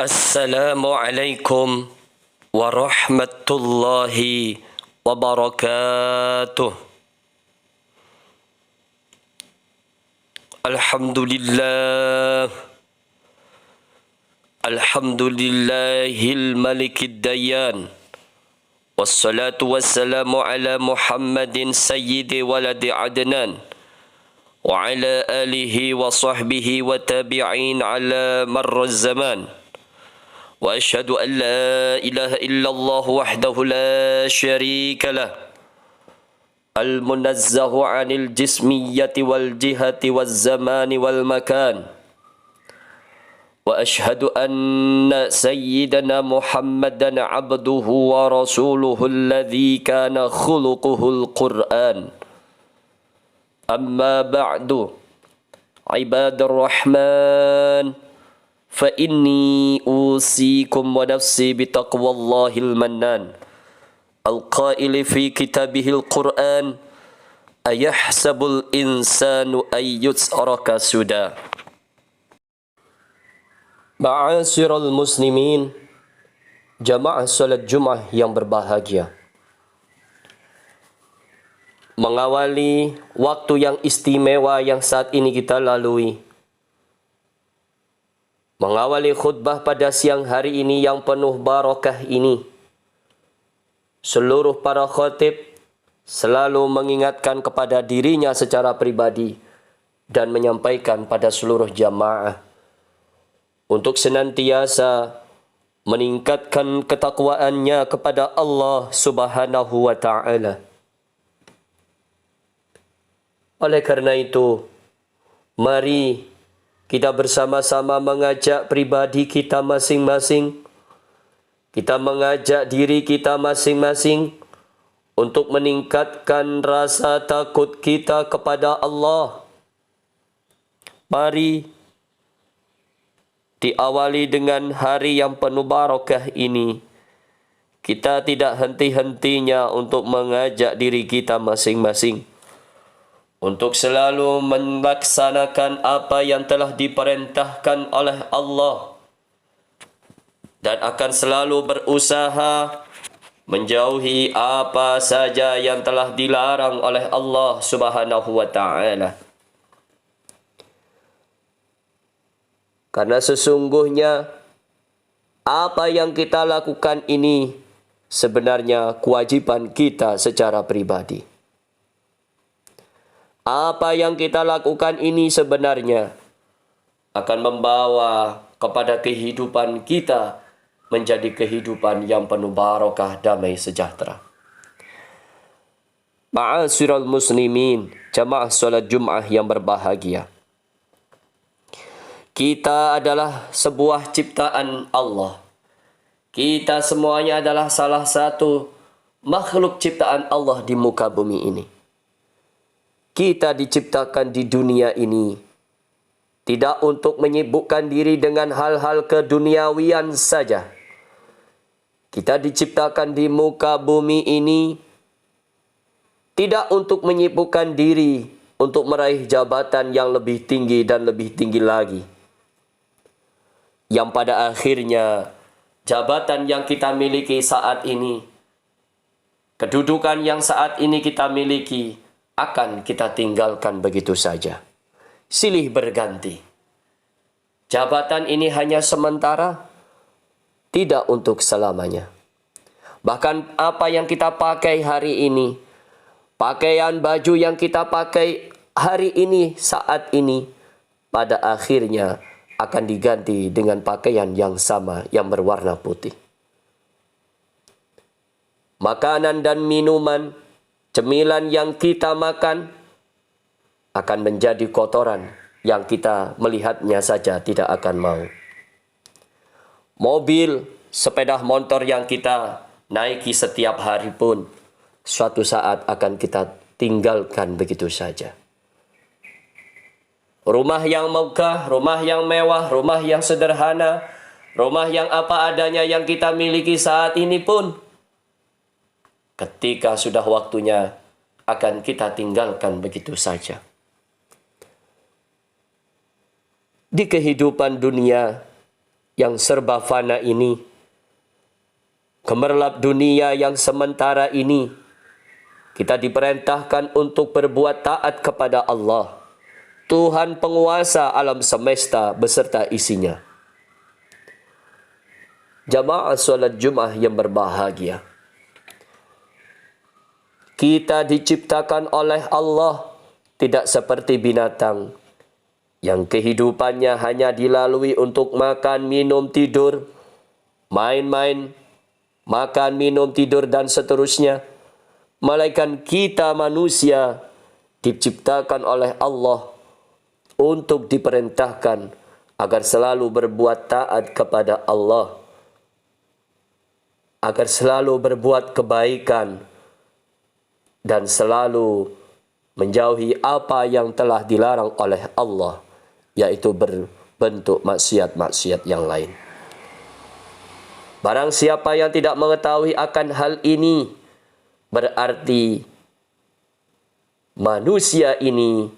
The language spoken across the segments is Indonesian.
Assalamualaikum warahmatullahi wabarakatuh. Alhamdulillah. Alhamdulillahil malikid dayan. Wassalatu wassalamu ala Muhammadin sayyidi waladi adnan. Wa ala alihi wa sahbihi wa tabi'in ala marraz zaman. Wa ashhadu an la ilaha illallah wahdahu la syarika lah. Al-munazzahu 'anil jismiyyati wal jihati waz zamani wal makan. Wa ashhadu anna sayyidana Muhammadan 'abduhu wa rasuluhu alladhi kana khuluquhul Qur'an. Amma ba'du. Ibadur Rahman. فإني أوصيكم ونفسي بتقوى الله المنان القائل في كتابه القرآن أيحسب الإنسان أن يترك سدى. Ma'asyiral muslimin, jamaah salat Jumat yang berbahagia. Mengawali waktu yang istimewa yang saat ini kita lalui, mengawali khutbah pada siang hari ini yang penuh barakah ini, seluruh para khatib selalu mengingatkan kepada dirinya secara pribadi dan menyampaikan pada seluruh jamaah untuk senantiasa meningkatkan ketakwaannya kepada Allah Subhanahu wa ta'ala. Oleh karena itu, mari kita bersama-sama mengajak pribadi kita masing-masing. Kita mengajak diri kita masing-masing untuk meningkatkan rasa takut kita kepada Allah. Mari diawali dengan hari yang penuh barakah ini. Kita tidak henti-hentinya untuk mengajak diri kita masing-masing untuk selalu melaksanakan apa yang telah diperintahkan oleh Allah dan akan selalu berusaha menjauhi apa saja yang telah dilarang oleh Allah Subhanahu wa ta'ala. Karena sesungguhnya apa yang kita lakukan ini sebenarnya kewajiban kita secara pribadi. Apa yang kita lakukan ini sebenarnya akan membawa kepada kehidupan kita menjadi kehidupan yang penuh barakah, damai, sejahtera. Ma'asyiral muslimin, jamaah salat Jumat yang berbahagia. Kita adalah sebuah ciptaan Allah. Kita semuanya adalah salah satu makhluk ciptaan Allah di muka bumi ini. Kita diciptakan di dunia ini tidak untuk menyibukkan diri dengan hal-hal keduniawian saja. Kita diciptakan di muka bumi ini tidak untuk menyibukkan diri untuk meraih jabatan yang lebih tinggi dan lebih tinggi lagi, yang pada akhirnya jabatan yang kita miliki saat ini, kedudukan yang saat ini kita miliki, akan kita tinggalkan begitu saja. Silih berganti. Jabatan ini hanya sementara, tidak untuk selamanya. Bahkan apa yang kita pakai hari ini, pakaian baju yang kita pakai hari ini, saat ini, pada akhirnya akan diganti dengan pakaian yang sama yang berwarna putih. Makanan dan minuman, cemilan yang kita makan akan menjadi kotoran yang kita melihatnya saja tidak akan mau. Mobil, sepeda motor yang kita naiki setiap hari pun suatu saat akan kita tinggalkan begitu saja. Rumah yang megah, rumah yang mewah, rumah yang sederhana, rumah yang apa adanya yang kita miliki saat ini pun ketika sudah waktunya akan kita tinggalkan begitu saja. Di kehidupan dunia yang serba fana ini, gemerlap dunia yang sementara ini, kita diperintahkan untuk berbuat taat kepada Allah, Tuhan penguasa alam semesta beserta isinya. Jamaah solat Jumat yang berbahagia, kita diciptakan oleh Allah tidak seperti binatang yang kehidupannya hanya dilalui untuk makan, minum, tidur, main-main, makan, minum, tidur, dan seterusnya. Melainkan kita manusia diciptakan oleh Allah untuk diperintahkan agar selalu berbuat taat kepada Allah, agar selalu berbuat kebaikan, dan selalu menjauhi apa yang telah dilarang oleh Allah, yaitu berbentuk maksiat-maksiat yang lain. Barang siapa yang tidak mengetahui akan hal ini, berarti manusia ini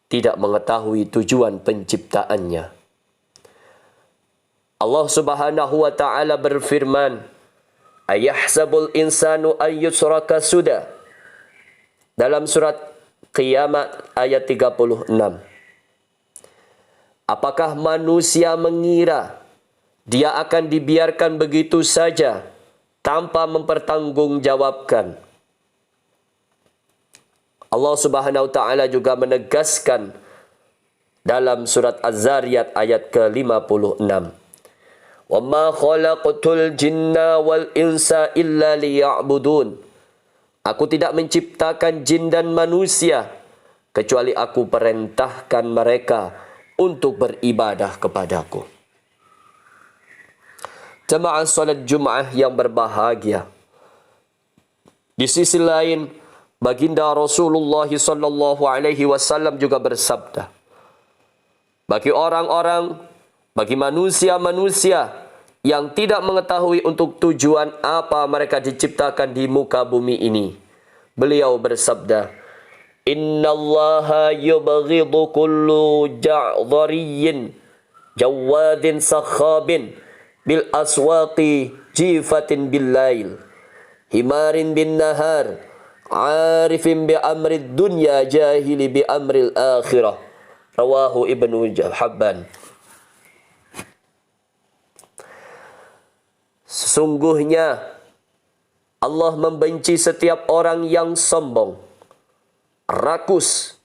tidak mengetahui tujuan penciptaannya. Allah Subhanahu wa taala berfirman, "Ayahsabul insanu ayyusraka suda." Dalam surat Qiyamat ayat 36. Apakah manusia mengira dia akan dibiarkan begitu saja tanpa mempertanggungjawabkan? Allah Subhanahu wa taala juga menegaskan dalam surat Az-Zariyat ayat ke-56. "Wa ma khalaqtul jinna wal insa illa liya'budun." Aku tidak menciptakan jin dan manusia kecuali aku perintahkan mereka untuk beribadah kepadaku. Jemaah salat Jumat yang berbahagia, di sisi lain baginda Rasulullah sallallahu alaihi wasallam juga bersabda, bagi manusia-manusia yang tidak mengetahui untuk tujuan apa mereka diciptakan di muka bumi ini, beliau bersabda, "Innallaha yubghidu kullu ja'dhariyyin jawadin sakhabin bil aswaqi jifatin bil lail himarin bin nahar arifin bi amri dunya jahili bi amril akhirah." Rawahu Ibnu Hibban. Sesungguhnya Allah membenci setiap orang yang sombong, rakus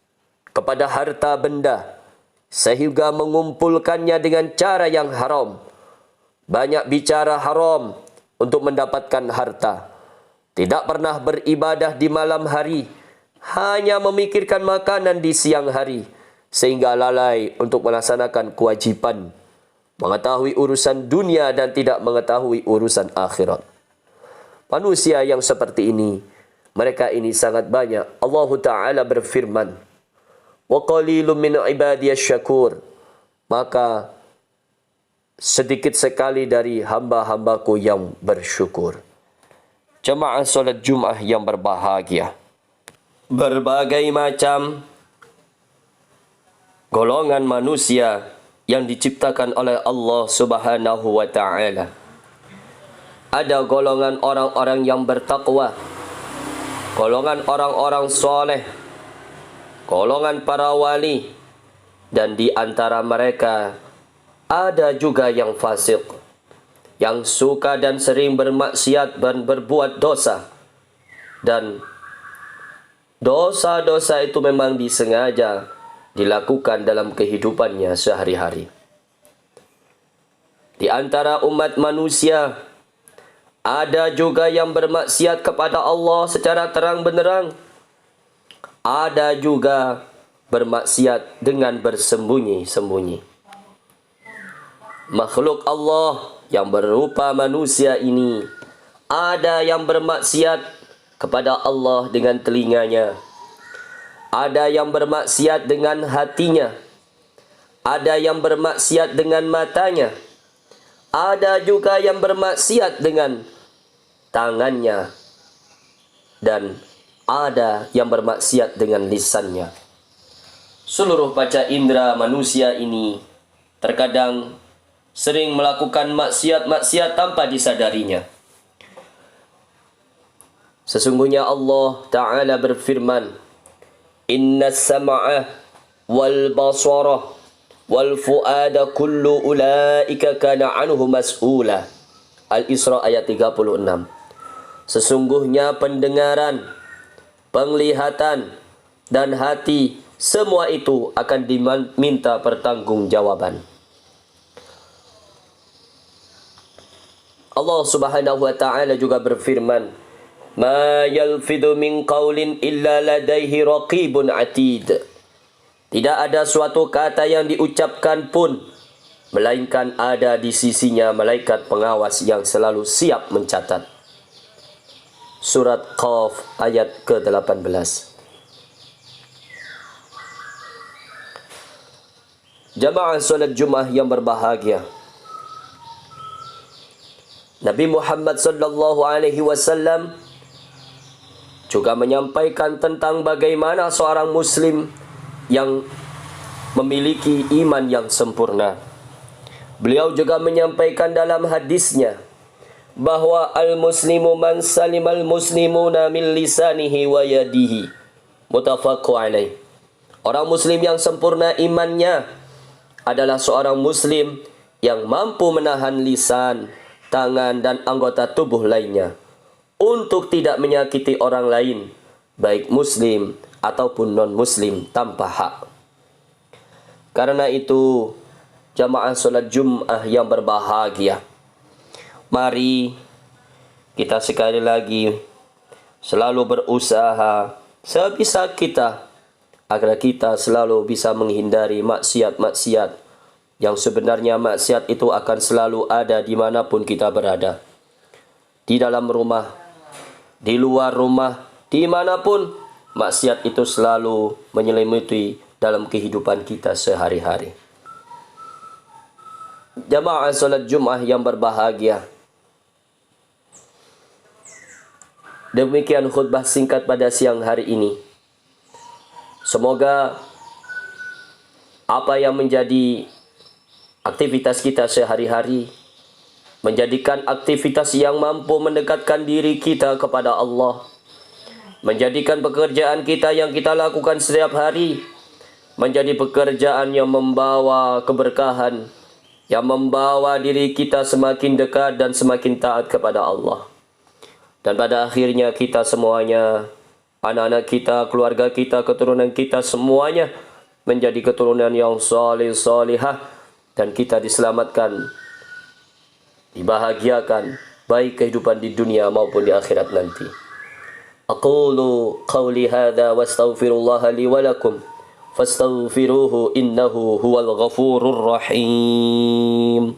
kepada harta benda, sehingga mengumpulkannya dengan cara yang haram, banyak bicara haram untuk mendapatkan harta, tidak pernah beribadah di malam hari, hanya memikirkan makanan di siang hari, sehingga lalai untuk melaksanakan kewajiban, mengetahui urusan dunia dan tidak mengetahui urusan akhirat. Manusia yang seperti ini, mereka ini sangat banyak. Allah Ta'ala berfirman, "Wa qalilun min ibadiyasy syakur." Maka sedikit sekali dari hamba-hambaku yang bersyukur. Jemaah salat Jumat yang berbahagia, berbagai macam golongan manusia yang diciptakan oleh Allah Subhanahu wa taala. Ada golongan orang-orang yang bertakwa, golongan orang-orang soleh, golongan para wali, dan di antara mereka ada juga yang fasik, yang suka dan sering bermaksiat dan berbuat dosa. Dan dosa-dosa itu memang disengaja dilakukan dalam kehidupannya sehari-hari. Di antara umat manusia, ada juga yang bermaksiat kepada Allah secara terang-benderang. Ada juga bermaksiat dengan bersembunyi-sembunyi. Makhluk Allah yang berupa manusia ini, ada yang bermaksiat kepada Allah dengan telinganya, ada yang bermaksiat dengan hatinya, ada yang bermaksiat dengan matanya, ada juga yang bermaksiat dengan tangannya, dan ada yang bermaksiat dengan lisannya. Seluruh panca indera manusia ini terkadang sering melakukan maksiat-maksiat tanpa disadarinya. Sesungguhnya Allah Ta'ala berfirman, Inna sam'a wal basara wal fu'ada kullu ulaika kana anhu mas'ula. Al-Isra ayat 36. Sesungguhnya pendengaran, penglihatan, dan hati, semua itu akan diminta pertanggungjawaban. Allah Subhanahu wa Ta'ala juga berfirman, Ma yalfidhu min qawlin illa ladaihi raqibun atid. Tidak ada suatu kata yang diucapkan pun, melainkan ada di sisinya malaikat pengawas yang selalu siap mencatat. Surat Qaf ayat ke-18. Jamaah solat Jumat yang berbahagia, Nabi Muhammad sallallahu alaihi wasallam juga menyampaikan tentang bagaimana seorang muslim yang memiliki iman yang sempurna. Beliau juga menyampaikan dalam hadisnya bahwa al-muslimu man salimal muslimuna min lisanihi wa yadihi. Muttafaqun alaih. Orang muslim yang sempurna imannya adalah seorang muslim yang mampu menahan lisan, tangan, dan anggota tubuh lainnya untuk tidak menyakiti orang lain, baik muslim ataupun non-muslim tanpa hak. Karena itu, jamaah solat Jum'ah yang berbahagia, mari kita sekali lagi selalu berusaha sebisa kita agar kita selalu bisa menghindari maksiat-maksiat yang sebenarnya maksiat itu akan selalu ada dimanapun kita berada. Di dalam rumah, di luar rumah, dimanapun, maksiat itu selalu menyelimuti dalam kehidupan kita sehari-hari. Jamaah solat Jum'ah yang berbahagia, demikian khutbah singkat pada siang hari ini. Semoga apa yang menjadi aktivitas kita sehari-hari menjadikan aktivitas yang mampu mendekatkan diri kita kepada Allah, menjadikan pekerjaan kita yang kita lakukan setiap hari menjadi pekerjaan yang membawa keberkahan, yang membawa diri kita semakin dekat dan semakin taat kepada Allah. Dan pada akhirnya kita semuanya, anak-anak kita, keluarga kita, keturunan kita, semuanya menjadi keturunan yang salih salihah, dan kita diselamatkan, dibahagiakan, baik kehidupan di dunia maupun di akhirat nanti. Aqulu qawli hadha wa astaghfirullaha li wa lakum fastaghfiruhu innahu huwal ghafurur rahim.